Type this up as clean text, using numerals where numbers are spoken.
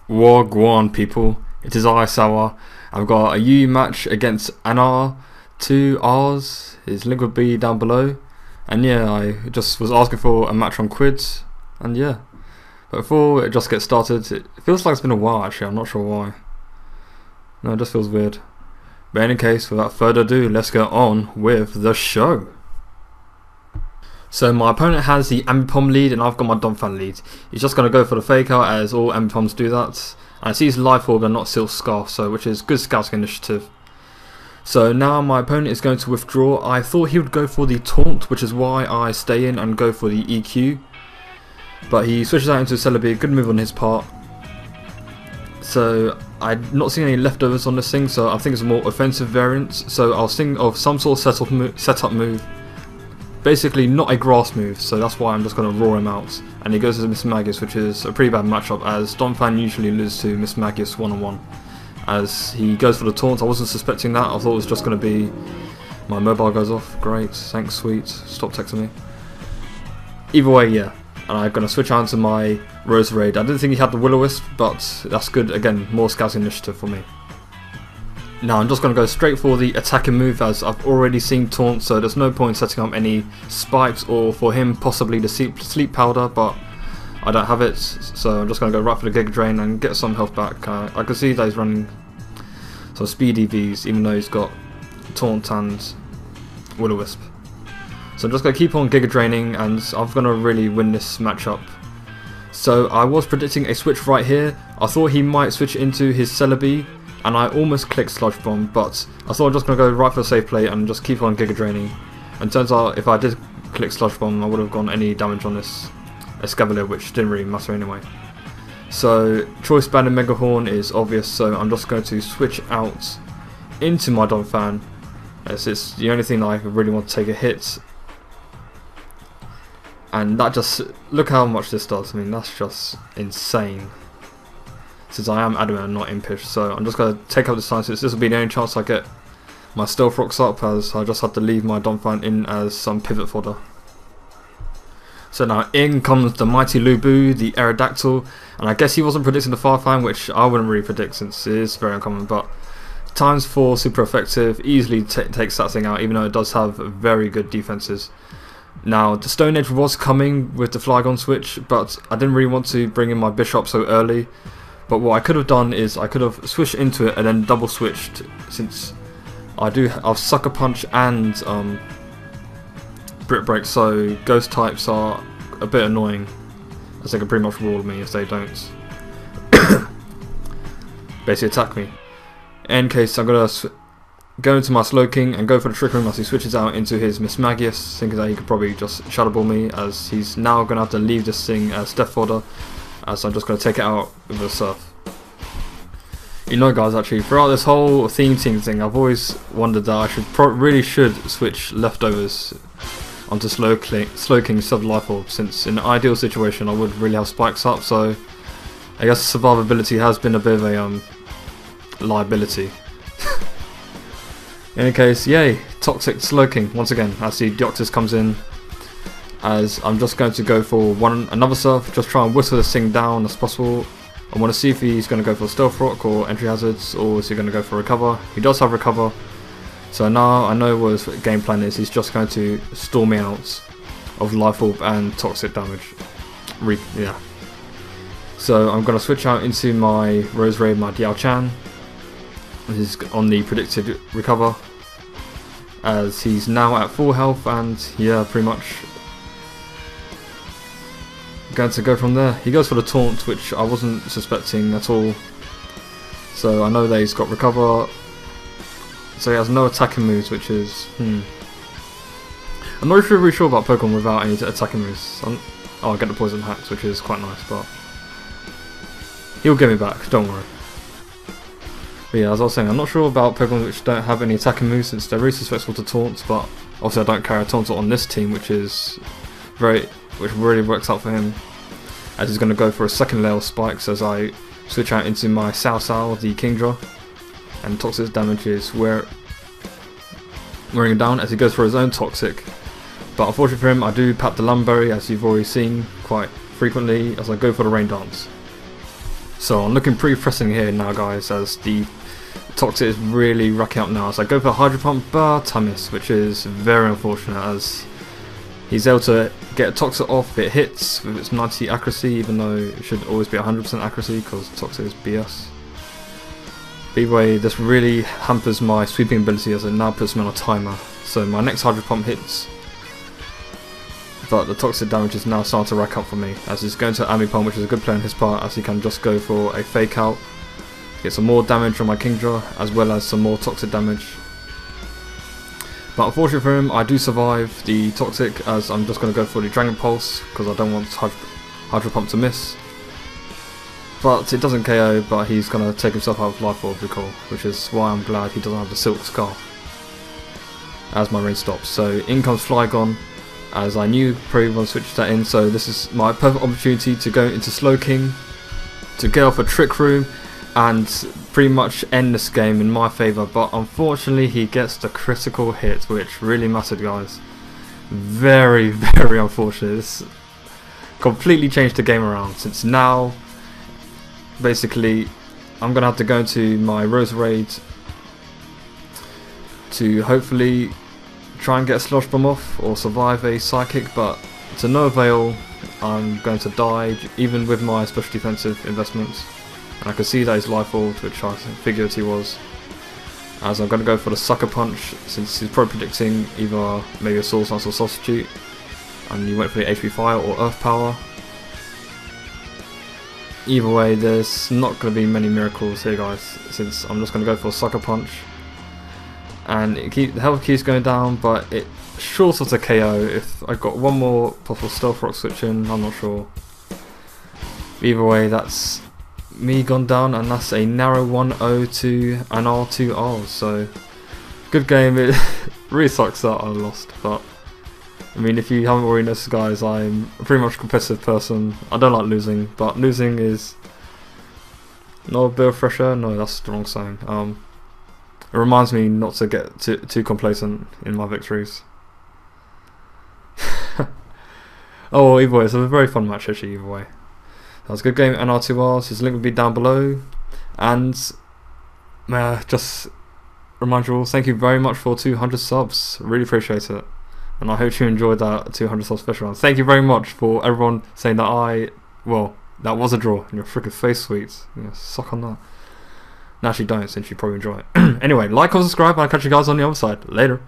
Wagwan people, it is I, Sour. I've got a UU match against Arnar2rs. His link would be down below. And yeah, I just was asking for a match on Quid. And yeah. But before it just gets started, it feels like it's been a while actually, I'm not sure why. No, it just feels weird. But in any case, without further ado, let's get on with the show. So my opponent has the Ambipom lead and I've got my Donphan lead. He's just going to go for the fake out as all Ambipoms do that. And I see his Life Orb and not Silk Scarf, so which is good scouting initiative. So now my opponent is going to withdraw. I thought he would go for the taunt, which is why I stay in and go for the EQ. But he switches out into Celebi, good move on his part. So I'm not seeing any leftovers on this thing, so I think it's a more offensive variant. So I'll think of some sort of setup move. Basically not a grass move, so that's why I'm just going to roar him out. And he goes to Miss Magius, which is a pretty bad matchup as Donphan usually loses to Miss Magius one-on-one. As he goes for the taunt, I wasn't suspecting that, I thought it was just going to be my mobile goes off. Great, thanks sweet, stop texting me. Either way, yeah. And I'm going to switch out to my Roserade. I didn't think he had the Will-O-Wisp, but that's good, again, more scouting initiative for me. Now I'm just going to go straight for the attacking move as I've already seen taunt, so there's no point setting up any spikes or for him possibly the sleep powder, but I don't have it, so I'm just going to go right for the Giga Drain and get some health back. I can see that he's running some speed EVs even though he's got taunt and Will-O-Wisp. So I'm just going to keep on Giga Draining and I'm going to really win this matchup. So I was predicting a switch right here. I thought he might switch into his Celebi. And I almost clicked Sludge Bomb, but I thought I'm just going to go right for the safe play and just keep on Giga Draining. And turns out if I did click Sludge Bomb, I would have gone any damage on this Escavalier, which didn't really matter anyway. So Choice Band and Mega Horn is obvious, so I'm just going to switch out into my Donphan, as it's the only thing that I really want to take a hit. And that just, look how much this does, I mean that's just insane. Since I am adamant and not impish, so I'm just going to take up this time since this will be the only chance I get my Stealth Rocks up, as I just had to leave my Donphan in as some pivot fodder. So now in comes the mighty Lubu, the Aerodactyl, and I guess he wasn't predicting the Farfang, which I wouldn't really predict since it is very uncommon, but ×4 super effective, easily takes that thing out even though it does have very good defenses. Now the Stone Edge was coming with the Flygon switch, but I didn't really want to bring in my Bisharp so early. But what I could have done is I could have switched into it and then double switched, since I've Sucker Punch and Brick Break, so ghost types are a bit annoying as they can pretty much roll me if they don't basically attack me. In case I'm going to go into my Slowking and go for the Trick Room as he switches out into his Miss Magius, thinking that he could probably just Shadow Ball me, as he's now going to have to leave this thing as Death Fodder. So I'm just going to take it out with a Surf. You know guys, actually throughout this whole theme team thing I've always wondered that I really should switch leftovers onto Slowking instead of Life Orb, since in an ideal situation I would really have spikes up, so I guess survivability has been a bit of a liability. In any case, yay, Toxic Slowking once again as the Deoxys comes in. As I'm just going to go for another Surf, just try and whistle this thing down as possible. I want to see if he's going to go for Stealth Rock or Entry Hazards, or is he going to go for Recover. He does have Recover, so now I know what his game plan is. He's just going to storm me out of Life Orb and Toxic damage. Yeah. So I'm going to switch out into my Roserade, my Diao-chan. This is on the predicted Recover, as he's now at full health, and yeah, pretty much going to go from there. He goes for the taunt, which I wasn't suspecting at all, so I know that he's got Recover, so he has no attacking moves, which is I'm not really sure about Pokemon without any attacking moves. I'll get the Poison Hacks, which is quite nice, but he'll get me back, don't worry. But yeah, as I was saying, I'm not sure about Pokemon which don't have any attacking moves, since they're really susceptible to taunts, but obviously I don't carry a taunt on this team, which really works out for him, as he's going to go for a second layer of spikes as I switch out into my Sao, the Kingdra, and Toxic damage is wearing him down as he goes for his own Toxic. But unfortunately for him, I do pat the Lumberry, as you've already seen quite frequently, as I go for the Rain Dance. So I'm looking pretty pressing here now, guys, as the Toxic is really racking up now. So I go for Hydro Pump, but I miss, which is very unfortunate, as he's able to get a Toxic off. It hits with its 90 accuracy, even though it should always be 100% accuracy because Toxic is BS. But either way, this really hampers my sweeping ability, as it now puts me on a timer. So my next Hydro Pump hits, but the Toxic damage is now starting to rack up for me, as he's going to Ambipom, which is a good play on his part, as he can just go for a fake out, get some more damage on my Kingdra, as well as some more Toxic damage. But unfortunately for him, I do survive the Toxic, as I'm just going to go for the Dragon Pulse, because I don't want Hydro Pump to miss. But it doesn't KO, but he's going to take himself out of Life Orb recall, which is why I'm glad he doesn't have the Silk Scarf as my rain stops. So in comes Flygon, as I knew probably want to switch that in, so this is my perfect opportunity to go into Slowking, to get off a Trick Room, and pretty much end this game in my favour. But unfortunately he gets the critical hit, which really mattered, guys. Very, very unfortunate. This completely changed the game around, since now basically I'm going to have to go into my Roserade to hopefully try and get a Slush Bomb off or survive a Psychic, but to no avail. I'm going to die even with my special defensive investments. And I can see that he's Life Orb, which I figured he was, as I'm going to go for the Sucker Punch, since he's probably predicting either maybe a Soul Stance or Substitute, and he went for the HP Fire or Earth Power. Either way, there's not going to be many miracles here, guys, since I'm just going to go for a Sucker Punch. And the health keeps going down, but it short of a KO. If I've got one more possible Stealth Rock switch in, I'm not sure. Either way, that's me gone down, and that's a narrow 1-0 to Arnar2rs. So good game. It really sucks that I lost, but I mean, if you haven't already noticed, guys, I'm a pretty much a competitive person. I don't like losing, but losing is not a bit of fresh air. No, that's the wrong saying. It reminds me not to get too complacent in my victories. Oh, either way, it's a very fun match actually. Either way, that was a good game. Arnar2rs. His link will be down below, and just remind you all, thank you very much for 200 subs. Really appreciate it, and I hope you enjoyed that 200 sub special round. Thank you very much for everyone saying that that was a draw in your freaking face, sweets. Yeah, suck on that. Actually don't, since you probably enjoy it. Anyway, like or subscribe, and I'll catch you guys on the other side. Later.